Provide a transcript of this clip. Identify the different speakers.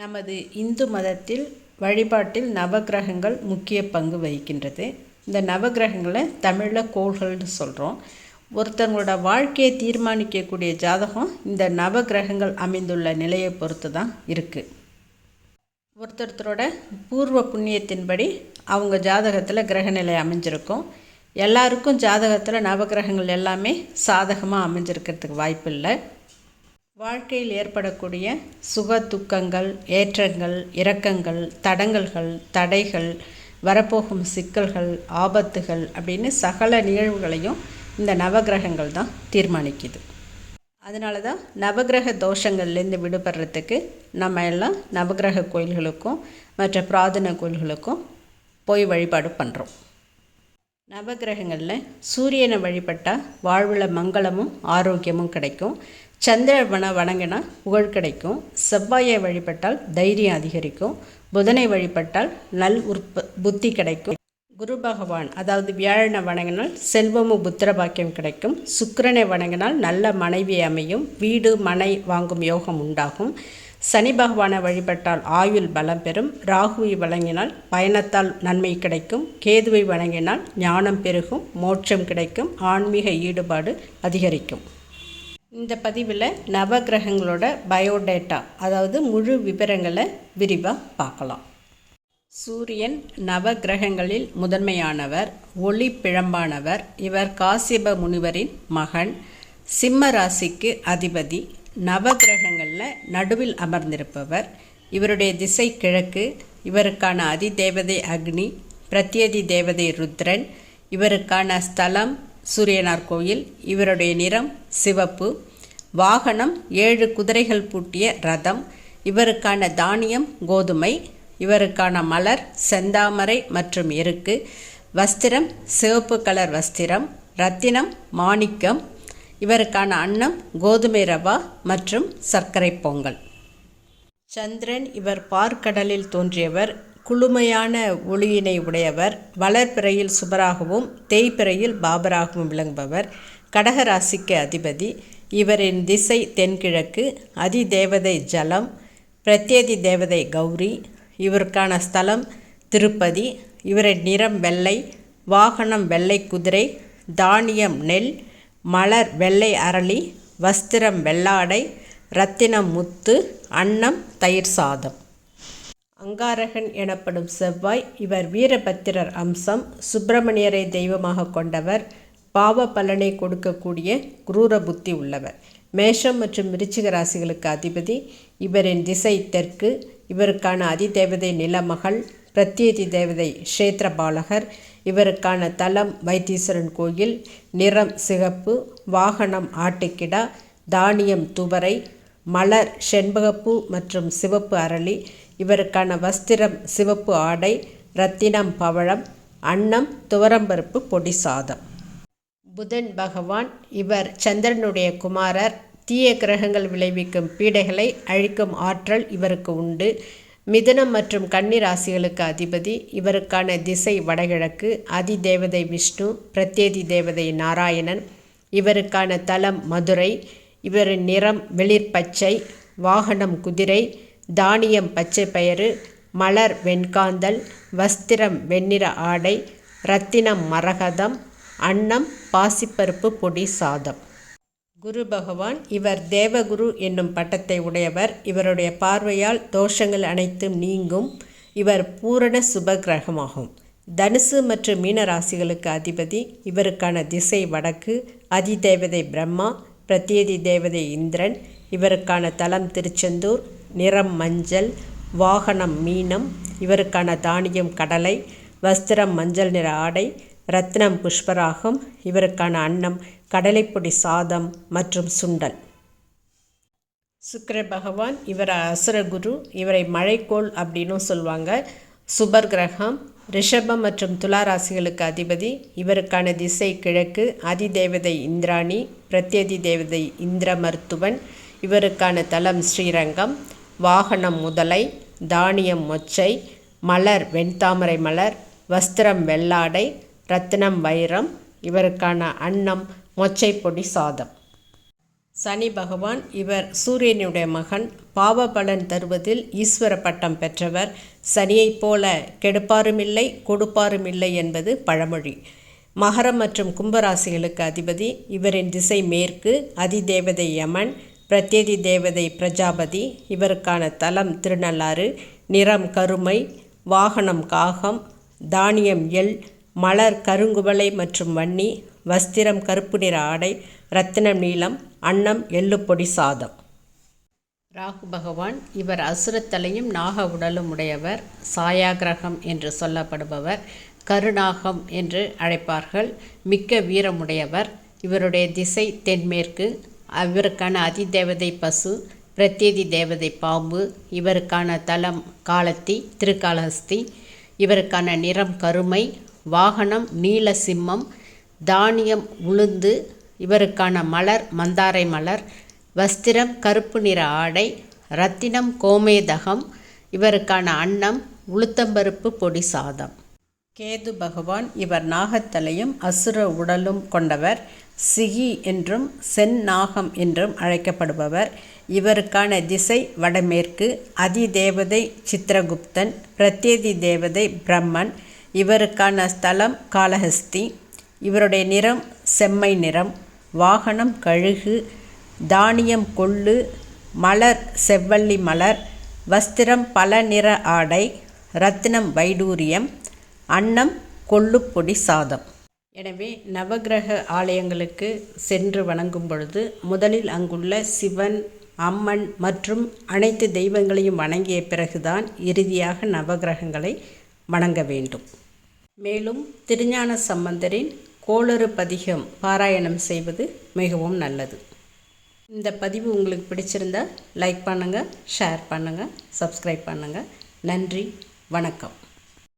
Speaker 1: நமது இந்து மதத்தில் வழிபாட்டில் நவக்கிரகங்கள் முக்கிய பங்கு வகிக்கின்றது. இந்த நவக்கிரகங்களை தமிழில் கோள்கள்னு சொல்கிறோம். ஒருத்தவங்களோட வாழ்க்கையை தீர்மானிக்கக்கூடிய ஜாதகம் இந்த நவக்கிரகங்கள் அமைந்துள்ள நிலையை பொறுத்து தான் இருக்குது. ஒருத்தரோட பூர்வ புண்ணியத்தின்படி அவங்க ஜாதகத்தில் கிரகநிலை அமைஞ்சிருக்கும். எல்லாருக்கும் ஜாதகத்தில் நவக்கிரகங்கள் எல்லாமே சாதகமாக அமைஞ்சிருக்கிறதுக்கு வாய்ப்பு இல்லை. வாழ்க்கையில் ஏற்படக்கூடிய சுக துக்கங்கள், ஏற்றங்கள், இரக்கங்கள், தடங்கல்கள், தடைகள், வரப்போகும் சிக்கல்கள், ஆபத்துகள் அப்படின்னு சகல நிகழ்வுகளையும் இந்த நவக்கிரகங்கள் தான் தீர்மானிக்குது. அதனால தான் நவக்கிரக தோஷங்கள்லேருந்து விடுபடுறதுக்கு நம்ம எல்லாம் நவக்கிரக கோயில்களுக்கும் மற்ற பிரார்த்தனை கோயில்களுக்கும் போய் வழிபாடு பண்ணுறோம். நவக்கிரகங்களில் சூரியனை வழிபட்டால் வாழ்வில் மங்களமும் ஆரோக்கியமும் கிடைக்கும். சந்திரனை வணங்கினா புகழ் கிடைக்கும். செவ்வாயை வழிபட்டால் தைரியம் அதிகரிக்கும். புதனை வழிபட்டால் புத்தி கிடைக்கும். குரு பகவான் அதாவது வியாழனை வணங்கினால் செல்வமும் புத்திர பாக்கியம் கிடைக்கும். சுக்கிரனை வணங்கினால் நல்ல மனைவி அமையும். வீடு மனை வாங்கும் யோகம் உண்டாகும். சனி பகவானை வழிபட்டால் ஆயுள் பலம் பெறும். ராகுவை வணங்கினால் பயணத்தால் நன்மை கிடைக்கும். கேதுவை வணங்கினால் ஞானம் பெருகும், மோட்சம் கிடைக்கும், ஆன்மீக ஈடுபாடு அதிகரிக்கும். இந்த பதிவில் நவக்கிரகங்களோட பயோடேட்டா அதாவது முழு விவரங்களை விரிவாக பார்க்கலாம். சூரியன் நவக்கிரகங்களில் முதன்மையானவர், ஒளி பிழம்பானவர். இவர் காசிப முனிவரின் மகன். சிம்ம ராசிக்கு அதிபதி. நவக்கிரகங்களில் நடுவில் அமர்ந்திருப்பவர். இவருடைய திசை கிழக்கு. இவருக்கான அதிதேவதை அக்னி, பிரத்யதி தேவதை ருத்ரன். இவருக்கான ஸ்தலம் சூரியனார் கோயில். இவருடைய நிறம் சிவப்பு. வாகனம் 7 குதிரைகள் பூட்டிய ரதம். இவருக்கான தானியம் கோதுமை. இவருக்கான மலர் செந்தாமரை மற்றும் எருக்கு. வஸ்திரம் சிவப்பு கலர் வஸ்திரம். ரத்தினம் மாணிக்கம். இவருக்கான அன்னம் கோதுமை ரவா மற்றும் சர்க்கரை பொங்கல். சந்திரன் இவர் பார்க்கடலில் தோன்றியவர். குளுமையான ஒளியினை உடையவர். வளர்பிறையில் சுபராகவும் தேய்பிறையில் பாபராகவும் விளங்குபவர். கடகராசிக்கு அதிபதி. இவரின் திசை தென்கிழக்கு. அதிதேவதை ஜலம். பிரத்யதி தேவதை கௌரி. இவருக்கான ஸ்தலம் திருப்பதி. இவரின் நிறம் வெள்ளை. வாகனம் வெள்ளை குதிரை. தானியம் நெல். மலர் வெள்ளை அரளி. வஸ்திரம் வெள்ளாடை. ரத்தினம் முத்து. அன்னம் தயிர் சாதம். அங்காரகன் எனப்படும் செவ்வாய். இவர் வீரபத்திரர் அம்சம். சுப்பிரமணியரை தெய்வமாக கொண்டவர். பாவ பலனை கொடுக்கக்கூடிய குரூர புத்தி உள்ளவர். மேஷம் மற்றும் விருச்சிக ராசிகளுக்கு அதிபதி. இவரின் திசை தெற்கு. இவருக்கான அதிதேவதை நிலமகள். பிரத்யேதி தேவதை க்ஷேத்திரபாலகர். இவருக்கான தலம் வைத்தீஸ்வரன் கோயில். நிறம் சிகப்பு. வாகனம் ஆட்டுக்கிடா. தானியம் துவரை. மலர் செண்பகப்பூ மற்றும் சிவப்பு அரளி. இவருக்கான வஸ்திரம் சிவப்பு ஆடை. ரத்தினம் பவழம். அன்னம் துவரம்பருப்பு பொடி சாதம். புதன் பகவான். இவர் சந்திரனுடைய குமாரர். தீய கிரகங்கள் விளைவிக்கும் பீடைகளை அழிக்கும் ஆற்றல் இவருக்கு உண்டு. மிதுனம் மற்றும் கன்னி ராசிகளுக்கு அதிபதி. இவருக்கான திசை வடகிழக்கு. அதிதேவதை விஷ்ணு. பிரத்யேதி தேவதை நாராயணன். இவருக்கான தலம் மதுரை. இவரின் நிறம் வெளிர் பச்சை. வாகனம் குதிரை. தானியம் பச்சை பயிறு. மலர் வெண்காந்தல். வஸ்திரம் வெண்ணிற ஆடை. ரத்தினம் மரகதம். அன்னம் பாசிப்பருப்பு பொடி சாதம். குரு பகவான். இவர் தேவகுரு என்னும் பட்டத்தை உடையவர். இவருடைய பார்வையால் தோஷங்கள் அனைத்தும் நீங்கும். இவர் பூரண சுப கிரகமாகும். தனுசு மற்றும் மீன ராசிகளுக்கு அதிபதி. இவருக்கான திசை வடக்கு. அதிதேவதை பிரம்மா. பிரத்யேதி தேவதை இந்திரன். இவருக்கான தலம் திருச்செந்தூர். நிறம் மஞ்சள். வாகனம் மீனம். இவருக்கான தானியம் கடலை. வஸ்திரம் மஞ்சள் நிற ஆடை. ரத்னம் புஷ்பராகம். இவருக்கான அன்னம் கடலைப்பொடி சாதம் மற்றும் சுண்டல். சுக்கிர பகவான். இவர் அசுரகுரு. இவரை மழைக்கோள் அப்படின்னும் சொல்லுவாங்க. சுபர் கிரகம். ரிஷபம் மற்றும் துலா ராசிகளுக்கு அதிபதி. இவருக்கான திசை கிழக்கு. அதிதேவதை இந்திராணி. பிரத்யதி தேவதை இந்திர மருத்துவன். இவருக்கான தலம் ஸ்ரீரங்கம். வாகனம் முதலை. தானியம் மொச்சை. மலர் வெண்தாமரை மலர். வஸ்திரம் வெள்ளாடை. ரத்தினம் வைரம். இவருக்கான அன்னம் மொச்சை பொடி சாதம். சனி பகவான் இவர் சூரியனுடைய மகன். பாவ பலன் தருவதில் ஈஸ்வர பட்டம் பெற்றவர். சனியைப் போல கெடுப்பாரும் இல்லை கொடுப்பாரும் இல்லை என்பது பழமொழி. மகரம் மற்றும் கும்பராசிகளுக்கு அதிபதி. இவரின் திசை மேற்கு. அதிதேவதை யமன், பிரத்யதி தேவதை பிரஜாபதி. இவருக்கான தலம் திருநள்ளாறு. நிறம் கருமை, வாகனம் காகம், தானியம் எள், மலர் கருங்குவளை மற்றும் வன்னி, வஸ்திரம் கருப்பு நிற ஆடை, இரத்தினம் நீலம், அன்னம் எள்ளுப்பொடி சாதம். ராகு பகவான் இவர் அசுரத்தலையும் நாக உடலும் உடையவர். சாயாகிரகம் என்று சொல்லப்படுபவர். கருநாகம் என்று அழைப்பார்கள். மிக்க வீரமுடையவர். இவருடைய திசை தென்மேற்கு. இவருக்கான அதிதேவதை பசு, பிரத்யதி தேவதை பாம்பு. இவருக்கான தலம் காலத்தி, திருக்காளஹஸ்தி. இவருக்கான நிறம் கருமை, வாகனம் நீல சிம்மம், தானியம் உளுந்து. இவருக்கான மலர் மந்தாரை மலர், வஸ்திரம் கருப்பு நிற ஆடை, இரத்தினம் கோமேதகம். இவருக்கான அன்னம் உளுத்தம்பருப்பு பொடி சாதம். கேது பகவான் இவர் நாகத்தலையும் அசுர உடலும் கொண்டவர். சிகி என்றும் செந்நாகம் என்றும் அழைக்கப்படுபவர். இவருக்கான திசை வடமேற்கு. அதிதேவதை சித்திரகுப்தன், பிரத்யதி தேவதை பிரம்மன். இவருக்கான ஸ்தலம் காளஹஸ்தி. இவருடைய நிறம் செம்மை நிறம், வாகனம் கழுகு, தானியம் கொள்ளு, மலர் செவ்வல்லி மலர், வஸ்திரம் பல நிற ஆடை, இரத்தினம் வைடூரியம், அன்னம் கொள்ளுப்பொடி சாதம். எனவே நவக்கிரக ஆலயங்களுக்கு சென்று வணங்கும் பொழுது முதலில் அங்குள்ள சிவன், அம்மன் மற்றும் அனைத்து தெய்வங்களையும் வணங்கிய பிறகுதான் இறுதியாக நவக்கிரகங்களை வணங்க வேண்டும். மேலும் திருஞான சம்பந்தரின் கோளறு பதிகம் பாராயணம் செய்வது மிகவும் நல்லது. இந்த பதிவு உங்களுக்கு பிடிச்சிருந்தால் லைக் பண்ணுங்கள், ஷேர் பண்ணுங்கள், சப்ஸ்கிரைப் பண்ணுங்கள். நன்றி, வணக்கம்.